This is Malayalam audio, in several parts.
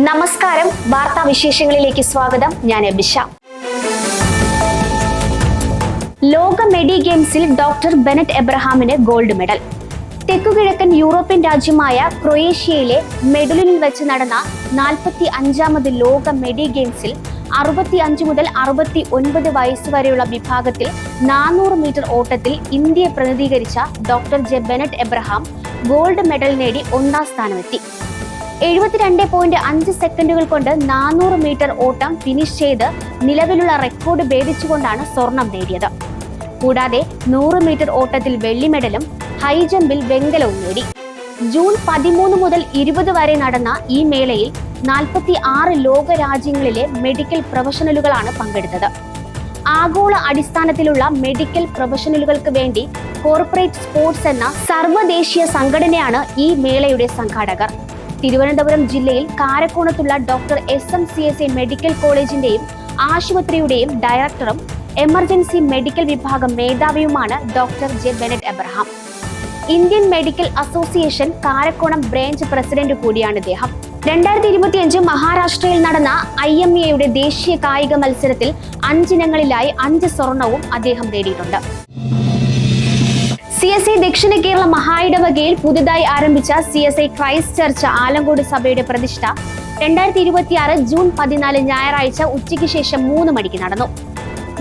നമസ്കാരം, വാർത്താ വിശേഷങ്ങളിലേക്ക് സ്വാഗതം. ഞാൻ എബിഷ. ലോക മെഡി ഗെയിംസിൽ ഡോക്ടർ ബെനറ്റ് എബ്രഹാമിന് ഗോൾഡ് മെഡൽ. തെക്കുകിഴക്കൻ യൂറോപ്യൻ രാജ്യമായ ക്രൊയേഷ്യയിലെ മെഡുലിനിൽ വെച്ച് നടന്ന 45ാമത് ലോക മെഡി ഗെയിംസിൽ 65 മുതൽ 69 വയസ്സ് വരെയുള്ള വിഭാഗത്തിൽ 400 മീറ്റർ ഓട്ടത്തിൽ ഇന്ത്യയെ പ്രതിനിധീകരിച്ച doctor Bennet Abraham gold medal നേടി 1ാം സ്ഥാനമെത്തി. 72.5 സെക്കൻഡുകൾ കൊണ്ട് 400 മീറ്റർ ഓട്ടം ഫിനിഷ് ചെയ്ത് നിലവിലുള്ള റെക്കോർഡ് ഭേദിച്ചുകൊണ്ടാണ് സ്വർണം നേടിയത്. കൂടാതെ 100 മീറ്റർ ഓട്ടത്തിൽ വെള്ളി മെഡലും ഹൈ ജമ്പിൽ വെങ്കലവും നേടി. ജൂൺ 13 മുതൽ 20 വരെ നടന്ന ഈ മേളയിൽ 46 ലോക രാജ്യങ്ങളിലെ മെഡിക്കൽ പ്രൊഫഷണലുകളാണ് പങ്കെടുത്തത്. ആഗോള അടിസ്ഥാനത്തിലുള്ള മെഡിക്കൽ പ്രൊഫഷണലുകൾക്ക് വേണ്ടി കോർപ്പറേറ്റ് സ്പോർട്സ് എന്ന സർവ്വദേശീയ സംഘടനയാണ് ഈ മേളയുടെ സംഘാടകർ. തിരുവനന്തപുരം ജില്ലയിൽ കാരക്കോണത്തുള്ള ഡോക്ടർ SMCSA മെഡിക്കൽ കോളേജിന്റെയും ആശുപത്രിയുടെയും ഡയറക്ടറും എമർജൻസി മെഡിക്കൽ വിഭാഗം മേധാവിയുമാണ് doctor Bennet Abraham. Indian medical association Karakonam branch president കൂടിയാണ് ഇദ്ദേഹം. 2025 മഹാരാഷ്ട്രയിൽ നടന്ന IMAയുടെ ദേശീയ കായിക മത്സരത്തിൽ 5 ഇനങ്ങളിലായി 5 സ്വർണവും അദ്ദേഹം നേടിയിട്ടുണ്ട്. CSI ദക്ഷിണ കേരള മഹായിടവകയിൽ പുതുതായി ആരംഭിച്ച CSI ക്രൈസ്റ്റ് ചർച്ച് ആലങ്കോട് സഭയുടെ പ്രതിഷ്ഠ 2026 ജൂൺ 14 ഞായറാഴ്ച ഉച്ചയ്ക്ക് ശേഷം 3 മണിക്ക് നടന്നു.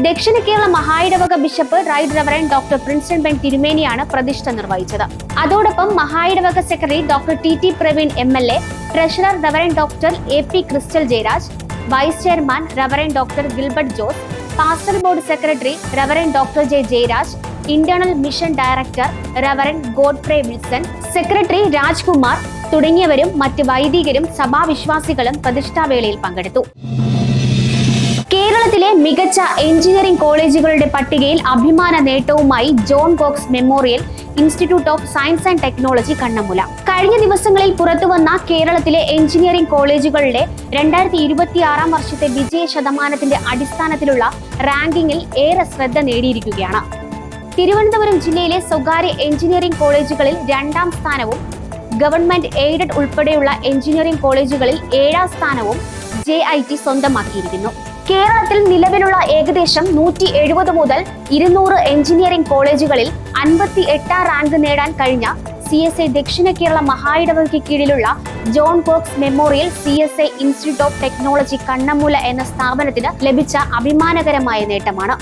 ദക്ഷിണ കേരള മഹായിടവക bishop right reverend doctor Prinson Ben തിരുമേനിയാണ് പ്രതിഷ്ഠ നിർവഹിച്ചത്. അതോടൊപ്പം മഹായിടവക secretary doctor TT Praveen MLA, treasurer reverend doctor AP Crystal Jayaraj, vice chairman reverend doctor Gilbert Jose, pastor board secretary reverend doctor Jayaraj, internal mission director reverend Godfrey Wilson, secretary Rajkumar തുടങ്ങിയവരും മറ്റ് വൈദികരും സഭാവിശ്വാസികളും പ്രതിഷ്ഠാവേളയിൽ പങ്കെടുത്തു. കേരളത്തിലെ മികച്ച എഞ്ചിനീയറിംഗ് കോളേജുകളുടെ പട്ടികയിൽ അഭിമാന നേട്ടവുമായി John Cox Memorial Institute of Science and Technology Kannammoola. കഴിഞ്ഞ ദിവസങ്ങളിൽ പുറത്തുവന്ന കേരളത്തിലെ എഞ്ചിനീയറിംഗ് കോളേജുകളുടെ 2026 വർഷത്തെ വിജയ ശതമാനത്തിന്റെ അടിസ്ഥാനത്തിലുള്ള റാങ്കിങ്ങിൽ ഏറെ ശ്രദ്ധ നേടിയിരിക്കുകയാണ്. തിരുവനന്തപുരം ജില്ലയിലെ സ്വകാര്യ എഞ്ചിനീയറിംഗ് കോളേജുകളിൽ 2ാം സ്ഥാനവും ഗവൺമെന്റ് എയ്ഡഡ് ഉൾപ്പെടെയുള്ള എഞ്ചിനീയറിംഗ് കോളേജുകളിൽ 7ാം സ്ഥാനവും JIT സ്വന്തമാക്കിയിരിക്കുന്നു. കേരളത്തിൽ നിലവിലുള്ള ഏകദേശം 170 മുതൽ 200 എഞ്ചിനീയറിംഗ് കോളേജുകളിൽ 58ാം റാങ്ക് നേടാൻ കഴിഞ്ഞ CSI ദക്ഷിണ കേരള മഹായിടവകയ്ക്ക് കീഴിലുള്ള John Cox memorial CSI institute of technology Kannammoola എന്ന സ്ഥാപനത്തിന് ലഭിച്ച അഭിമാനകരമായ നേട്ടമാണ്.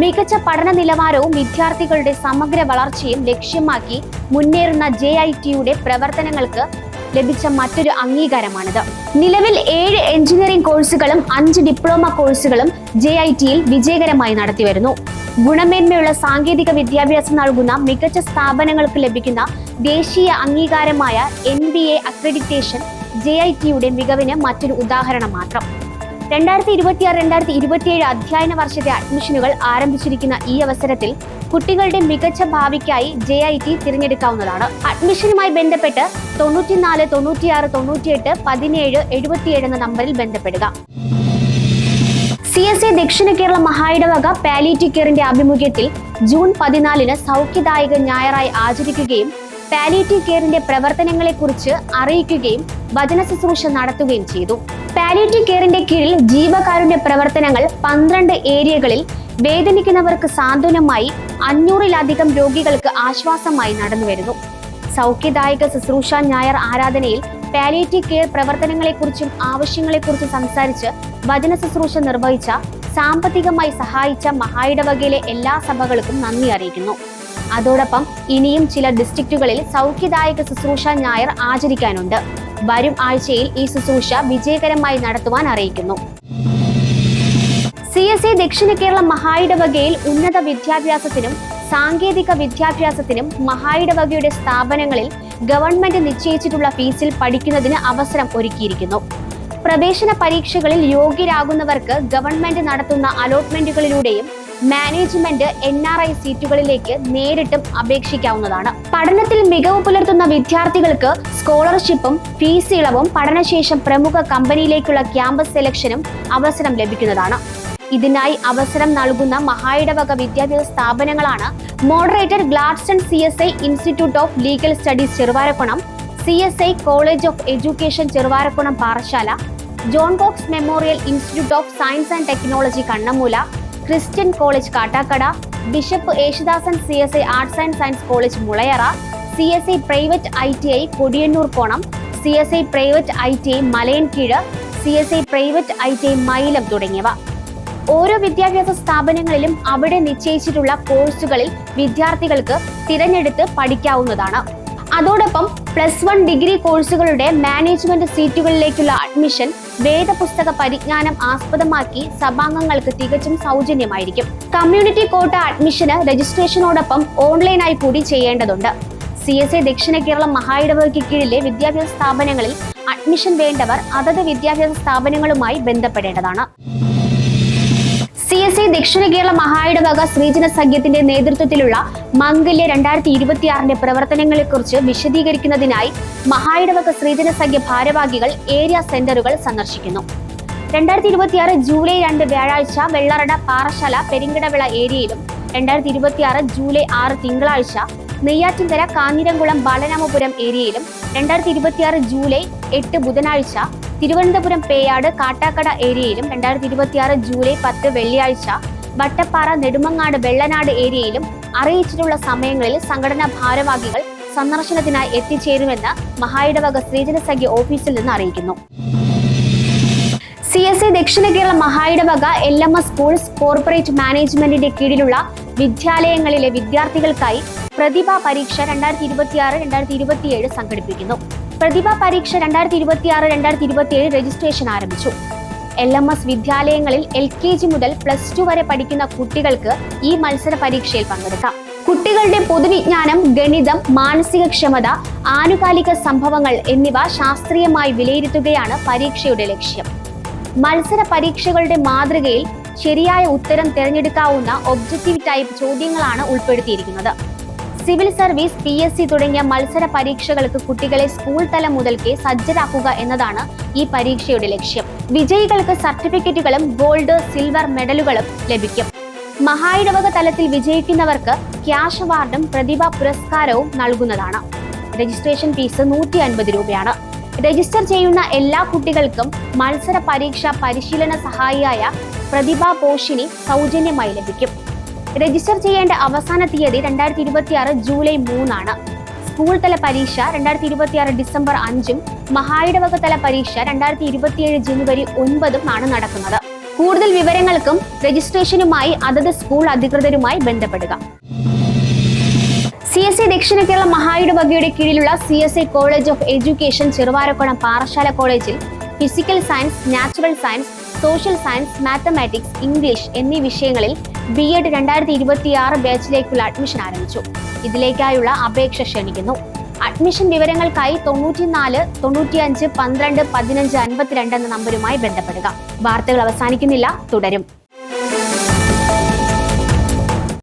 മികച്ച പഠന നിലവാരവും വിദ്യാർത്ഥികളുടെ സമഗ്ര വളർച്ചയും ലക്ഷ്യമാക്കി മുന്നേറുന്ന JITയുടെ പ്രവർത്തനങ്ങൾക്ക് ലഭിച്ച മറ്റൊരു അംഗീകാരമാണിത്. നിലവിൽ 7 എഞ്ചിനീയറിംഗ് കോഴ്സുകളും 5 ഡിപ്ലോമ കോഴ്സുകളും JITയിൽ വിജയകരമായി നടത്തിവരുന്നു. ഗുണമേന്മയുള്ള സാങ്കേതിക വിദ്യാഭ്യാസം നൽകുന്ന മികച്ച സ്ഥാപനങ്ങൾക്ക് ലഭിക്കുന്ന ദേശീയ അംഗീകാരമായ NBA അക്രഡിറ്റേഷൻ JITയുടെ മികവിന് മറ്റൊരു ഉദാഹരണം മാത്രം. 2026-2027 അധ്യയന വർഷത്തെ അഡ്മിഷനുകൾ ആരംഭിച്ചിരിക്കുന്ന ഈ അവസരത്തിൽ കുട്ടികളുടെ മികച്ച ഭാവിക്കായി JIT തിരഞ്ഞെടുക്കാവുന്നതാണ്. അഡ്മിഷനുമായി ബന്ധപ്പെട്ട് 94 96 98 17 77 എന്ന നമ്പറിൽ ബന്ധപ്പെടുക. CSI ദക്ഷിണ കേരള മഹായിടവക പാലിയേറ്റീവ് കെയറിന്റെ ആഭിമുഖ്യത്തിൽ ജൂൺ 14 സൗഖ്യദായക ഞായറായി ആചരിക്കുകയും പാലിയേറ്റീവ് കെയറിന്റെ പ്രവർത്തനങ്ങളെക്കുറിച്ച് അറിയിക്കുകയും വചന ശുശ്രൂഷ നടത്തുകയും ചെയ്തു. പാലിയേറ്റീവ് കെയറിന്റെ കീഴിൽ ജീവകാരുണ്യ പ്രവർത്തനങ്ങൾ 12 ഏരിയകളിൽ വേദനിക്കുന്നവർക്ക് സാന്ത്വനമായി 500-ലധികം രോഗികൾക്ക് ആശ്വാസമായി നടന്നുവരുന്നു. സൗഖ്യദായക ശുശ്രൂഷ ഞായർ ആരാധനയിൽ പാലിയേറ്റീവ് കെയർ പ്രവർത്തനങ്ങളെക്കുറിച്ചും ആവശ്യങ്ങളെക്കുറിച്ചും സംസാരിച്ച് വചന ശുശ്രൂഷ നിർവഹിച്ച സാമ്പത്തികമായി സഹായിച്ച മഹായിടവകയിലെ എല്ലാ സഭകൾക്കും നന്ദി അറിയിക്കുന്നു. അതോടൊപ്പം ഇനിയും ചില ഡിസ്ട്രിക്റ്റുകളിൽ സൗഖ്യദായക ശുശ്രൂഷ ഞായർ ആചരിക്കാനുണ്ട്. വരും ആഴ്ചയിൽ ഈ ശുശ്രൂഷ വിജയകരമായി നടത്തുവാൻ അറിയിക്കുന്നു. CSI ദക്ഷിണ കേരള മഹായിടവകയിൽ ഉന്നത വിദ്യാഭ്യാസത്തിനും സാങ്കേതിക വിദ്യാഭ്യാസത്തിനും മഹായിടവകയുടെ സ്ഥാപനങ്ങളിൽ ഗവൺമെന്റ് നിശ്ചയിച്ചിട്ടുള്ള ഫീസിൽ പഠിക്കുന്നതിന് അവസരം ഒരുക്കിയിരിക്കുന്നു. പ്രവേശന പരീക്ഷകളിൽ യോഗ്യരാകുന്നവർക്ക് ഗവൺമെന്റ് നടത്തുന്ന അലോട്ട്മെന്റുകളിലൂടെയും മാനേജ്മെന്റ് NRI സീറ്റുകളിലേക്ക് നേരിട്ടും അപേക്ഷിക്കാവുന്നതാണ്. പഠനത്തിൽ മികവ് പുലർത്തുന്ന വിദ്യാർത്ഥികൾക്ക് സ്കോളർഷിപ്പും ഫീസ് ഇളവും പഠനശേഷം പ്രമുഖ കമ്പനിയിലേക്കുള്ള ക്യാമ്പസ് സെലക്ഷനും അവസരം ലഭിക്കുന്നതാണ്. ഇതിനായി അവസരം നൽകുന്ന മഹായിടവക വിദ്യാഭ്യാസ സ്ഥാപനങ്ങളാണ് moderator Gladstone CSI institute of Legal Studies Cheruvarakkonam, CSI college of education ചെറുവാരക്കുളം Parassala, John Cox Memorial Institute of Science and Technology Kannammoola, Christian College Kattakada, bishop Yesudasan CSI Arts and Science College Mulayara, CSI private ITI Kodiyannoor Konam, CSI private ITI Malayinkeezhu, CSI private ITI Mylam തുടങ്ങിയവ. ഓരോ വിദ്യാഭ്യാസ സ്ഥാപനങ്ങളിലും അവിടെ നിശ്ചയിച്ചിട്ടുള്ള കോഴ്സുകളിൽ വിദ്യാർത്ഥികൾക്ക് തിരഞ്ഞെടുത്ത് പഠിക്കാവുന്നതാണ്. അതോടൊപ്പം +1 ഡിഗ്രി കോഴ്സുകളുടെ മാനേജ്മെന്റ് സീറ്റുകളിലേക്കുള്ള അഡ്മിഷൻ വേദപുസ്തക പരിജ്ഞാനം ആസ്പദമാക്കി സഭാംഗങ്ങൾക്ക് തികച്ചും സൗജന്യമായിരിക്കും. കമ്മ്യൂണിറ്റി കോട്ട അഡ്മിഷന് രജിസ്ട്രേഷനോടൊപ്പം ഓൺലൈനായി കൂടി ചെയ്യേണ്ടതുണ്ട്. CSI ദക്ഷിണ കേരളം മഹായിടവകയ്ക്ക് കീഴിലെ വിദ്യാഭ്യാസ സ്ഥാപനങ്ങളിൽ അഡ്മിഷൻ വേണ്ടവർ അതത് വിദ്യാഭ്യാസ സ്ഥാപനങ്ങളുമായി ബന്ധപ്പെടേണ്ടതാണ്. CSI ദക്ഷിണ കേരള മഹായിടവക ശ്രീജന സഖ്യത്തിന്റെ നേതൃത്വത്തിലുള്ള മംഗല്യ 2026 പ്രവർത്തനങ്ങളെക്കുറിച്ച് വിശദീകരിക്കുന്നതിനായി മഹായിടവക ശ്രീജന സഖ്യ ഭാരവാഹികൾ ഏരിയ സെന്ററുകൾ സന്ദർശിക്കുന്നു. 2026 ജൂലൈ 2 വ്യാഴാഴ്ച വെള്ളറട പാറശാല പെരിങ്കടവിള ഏരിയയിലും, 2026 ജൂലൈ 6 തിങ്കളാഴ്ച നെയ്യാറ്റിൻകര കാഞ്ഞിരംകുളം ബാലരാമപുരം ഏരിയയിലും, 2026 ജൂലൈ 8 ബുധനാഴ്ച തിരുവനന്തപുരം പേയാട് കാട്ടാക്കട ഏരിയയിലും, 2026 ജൂലൈ 10 വെള്ളിയാഴ്ച വട്ടപ്പാറ നെടുമങ്ങാട് വെള്ളനാട് ഏരിയയിലും അറിയിച്ചിട്ടുള്ള സമയങ്ങളിൽ സംഘടനാ ഭാരവാഹികൾ സന്ദർശനത്തിനായി എത്തിച്ചേരുമെന്ന് മഹായിടവക ശ്രീജന സഖ്യ ഓഫീസിൽ നിന്ന് അറിയിക്കുന്നു. CSI ദക്ഷിണ കേരള മഹായിടവക LMS സ്കൂൾസ് കോർപ്പറേറ്റ് മാനേജ്മെന്റിന്റെ കീഴിലുള്ള വിദ്യാലയങ്ങളിലെ വിദ്യാർത്ഥികൾക്കായി പ്രതിഭാ പരീക്ഷ 2026-2027 സംഘടിപ്പിക്കുന്നു. പ്രതിഭാ പരീക്ഷ 2026-2027 രജിസ്ട്രേഷൻ ആരംഭിച്ചു. LMS വിദ്യാലയങ്ങളിൽ LKG മുതൽ +2 വരെ പഠിക്കുന്ന കുട്ടികൾക്ക് ഈ മത്സര പരീക്ഷയിൽ പങ്കെടുക്കാം. കുട്ടികളുടെ പൊതുവിജ്ഞാനം, ഗണിതം, മാനസിക ക്ഷമത, ആനുകാലിക സംഭവങ്ങൾ എന്നിവ ശാസ്ത്രീയമായി വിലയിരുത്തുകയാണ് പരീക്ഷയുടെ ലക്ഷ്യം. മത്സര പരീക്ഷകളുടെ മാതൃകയിൽ ശരിയായ ഉത്തരം തിരഞ്ഞെടുക്കാവുന്ന ഒബ്ജക്റ്റീവ് ടൈപ്പ് ചോദ്യങ്ങളാണ് ഉൾപ്പെടുത്തിയിരിക്കുന്നത്. സിവിൽ സർവീസ്, PSC തുടങ്ങിയ മത്സര പരീക്ഷകൾക്ക് കുട്ടികളെ സ്കൂൾ തലം മുതൽക്കേ സജ്ജരാക്കുക എന്നതാണ് ഈ പരീക്ഷയുടെ ലക്ഷ്യം. വിജയികൾക്ക് സർട്ടിഫിക്കറ്റുകളും ഗോൾഡ്, സിൽവർ മെഡലുകളും ലഭിക്കും. മഹായിടവക തലത്തിൽ വിജയിക്കുന്നവർക്ക് ക്യാഷ് അവാർഡും പ്രതിഭാ പുരസ്കാരവും നൽകുന്നതാണ്. രജിസ്ട്രേഷൻ ഫീസ് 150 രൂപയാണ്. രജിസ്റ്റർ ചെയ്യുന്ന എല്ലാ കുട്ടികൾക്കും മത്സര പരീക്ഷാ പരിശീലന സഹായിയായ പ്രതിഭാ പോഷിണി സൗജന്യമായി ലഭിക്കും. രജിസ്റ്റർ ചെയ്യേണ്ട അവസാന തീയതി 2026 ജൂലൈ 3 ആണ്. സ്കൂൾ തല പരീക്ഷ 2026 ഡിസംബർ 5-ഉം മഹായിടവക തല പരീക്ഷ 2027 ജനുവരി 9-ഉം ആണ് നടക്കുന്നത്. കൂടുതൽ വിവരങ്ങൾക്കും രജിസ്ട്രേഷനുമായി അതത് സ്കൂൾ അധികൃതരുമായി ബന്ധപ്പെടുക. CSI ദക്ഷിണ കേരള മഹായിടവകയുടെ കീഴിലുള്ള CSI college of education ചെറുവാരക്കുളം Parassala കോളേജിൽ physical science, natural science, social science, mathematics, English എന്നീ വിഷയങ്ങളിൽ B.Ed 2026 ബാച്ചിലേക്കുള്ള അഡ്മിഷൻ ആരംഭിച്ചു. ഇതിലേക്കായുള്ള അപേക്ഷ ക്ഷണിക്കുന്നു. അഡ്മിഷൻ വിവരങ്ങൾക്കായി 94 95 12 15 52 എന്ന നമ്പരുമായി ബന്ധപ്പെടുക. വാർത്തകൾ അവസാനിക്കുന്നില്ല, തുടരും.